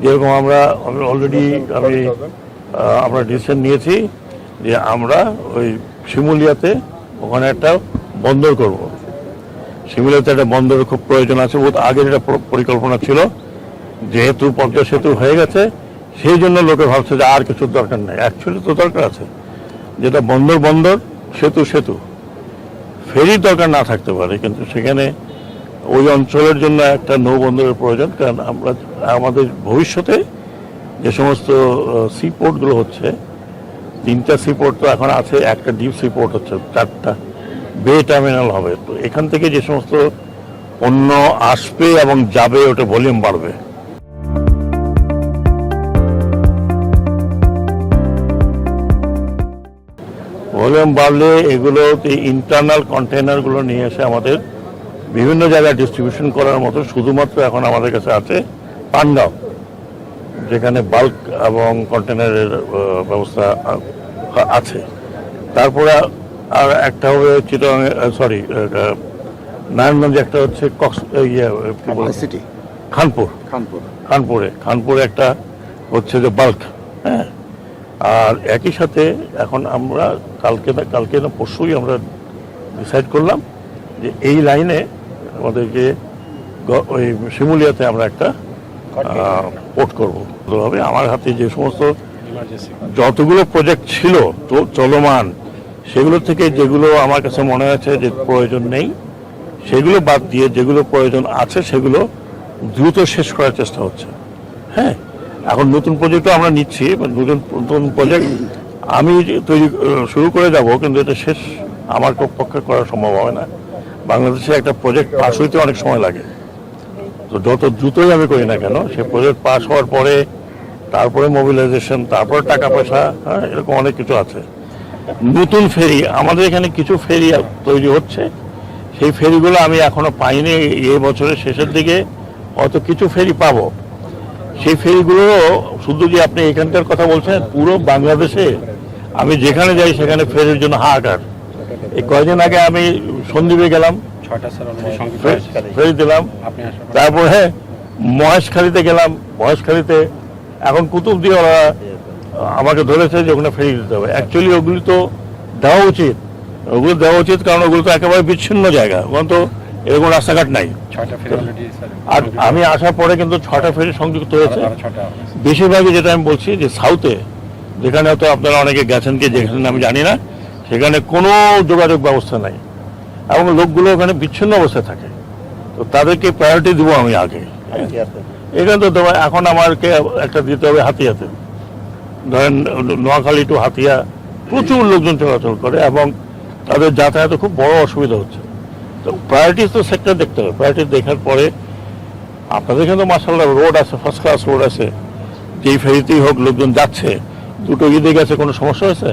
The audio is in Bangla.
যেরকম আমরা অলরেডি আমরা ডিসিশন নিয়েছি যে আমরা ওই শিমুলিয়াতে ওখানে একটা বন্দর করব। শিমুলিয়াতে একটা বন্দরের খুব প্রয়োজন আছে, বহুত আগের এটা পরিকল্পনা ছিল। যেহেতু পদ্মা সেতু হয়ে গেছে সেই জন্য লোকে ভাবছে যে আর কিছুর দরকার নেই। অ্যাকচুয়ালি তো দরকার আছে, যেটা বন্দর বন্দর, সেতু সেতু, ফেরির দরকার না থাকতে পারে, কিন্তু সেখানে ওই অঞ্চলের জন্য একটা নৌবন্দরের প্রয়োজন। কারণ আমরা আমাদের ভবিষ্যতে যে সমস্ত সিপোর্টগুলো হচ্ছে, 3টা সিপোর্ট তো এখন আছে, একটা ডিপ সিপোর্ট হচ্ছে, 4টা বে টার্মিনাল হবে। তো এখান থেকে যে সমস্ত পণ্য আসবে এবং যাবে, ওটা ভলিউম বাড়বে। ভলিউম বাড়লে এগুলো ইন্টারনাল কন্টেনারগুলো নিয়ে এসে আমাদের বিভিন্ন জায়গায় ডিস্ট্রিবিউশন করার মতো শুধুমাত্র এখন আমাদের কাছে আছে পানগাঁও, যেখানে বাল্ক এবং কন্টেনারের ব্যবস্থা আছে। তারপরে আর একটা হবে চিটাগাং, সরি নারায়ণগঞ্জে, একটা হচ্ছে খানপুরে একটা হচ্ছে যে বাল্ক। হ্যাঁ, আর একই সাথে এখন আমরা কালকে না পরশুই আমরা ডিসাইড করলাম যে এই লাইনে আমাদেরকে ওই শিমুলিয়াতে আমরা একটা পোর্ট করবো। আমার হাতে যে সমস্ত যতগুলো প্রজেক্ট ছিল তো চলমান, সেগুলো থেকে যেগুলো আমার কাছে মনে হয়েছে যে প্রয়োজন নেই, সেগুলো বাদ দিয়ে যেগুলো প্রয়োজন আছে সেগুলো দ্রুত শেষ করার চেষ্টা হচ্ছে। হ্যাঁ, এখন নতুন প্রজেক্টও আমরা নিচ্ছি, নতুন প্রজেক্ট আমি শুরু করে যাব, কিন্তু এটা শেষ আমার পক্ষে করা সম্ভব হবে না। বাংলাদেশে একটা প্রজেক্ট পাস হইতে অনেক সময় লাগে। তো যত দ্রুতই আমি করি না কেন, সে প্রজেক্ট পাস হওয়ার পরে তারপরে মোবিলাইজেশন, তারপরে টাকা পয়সা, হ্যাঁ, এরকম অনেক কিছু আছে। নতুন ফেরি আমাদের এখানে কিছু ফেরি তৈরি হচ্ছে, সেই ফেরিগুলো আমি এখনো পাইনি। এই বছরের শেষের দিকে হয়তো কিছু ফেরি পাবো। সেই ফেরিগুলো শুধু যে আপনি এখানকার কথা বলছেন, পুরো বাংলাদেশে আমি যেখানে যাই সেখানে ফেরির জন্য হাহাকার। এই কয়েকদিন আগে আমি সন্দ্বীপে গেলাম, ফেরি দিলাম, তারপরে মহেশখালীতে গেলাম, মহেশখালীতে এখন কুতুবদিয়া ওরা আমাকে ধরেছে যে ওখানে ফেরি দিতে হবে। অ্যাকচুয়ালি ওগুলি তো দেওয়া উচিত, কারণ ওগুলো তো একেবারে বিচ্ছিন্ন জায়গা, ওখানে তো এরকম রাস্তাঘাট নাই। আর আমি আসার পরে কিন্তু 6টা ফেরি সংযুক্ত হয়েছে। বেশিরভাগই যেটা আমি বলছি যে সাউথে, যেখানে হয়তো আপনারা অনেকে গেছেন কি যেখানে আমি জানি না, সেখানে কোনো যোগাযোগ ব্যবস্থা নাই এবং লোকগুলো ওখানে বিচ্ছিন্ন অবস্থায় থাকে। তো তাদেরকে প্রায়োরিটি দেবো আমি আগে। এখানে তো দেবো, এখন আমাকে একটা দিতে হবে হাতিয়াতে। ধরেন নোয়াখালী টু হাতিয়া প্রচুর লোকজন চলাচল করে এবং তাদের যাতায়াতে খুব বড় অসুবিধা হচ্ছে। তো প্রায়োরিটিস তো সেক্টর দেখতে হবে। প্রায়োরিটি দেখার পরে আপনাদের এখানে তো মার্শাল্লাহ রোড আছে, ফার্স্ট ক্লাস রোড আছে, যেই ফেরিতেই হোক লোকজন যাচ্ছে। দুটো ঈদে গেছে, কোনো সমস্যা হয়েছে?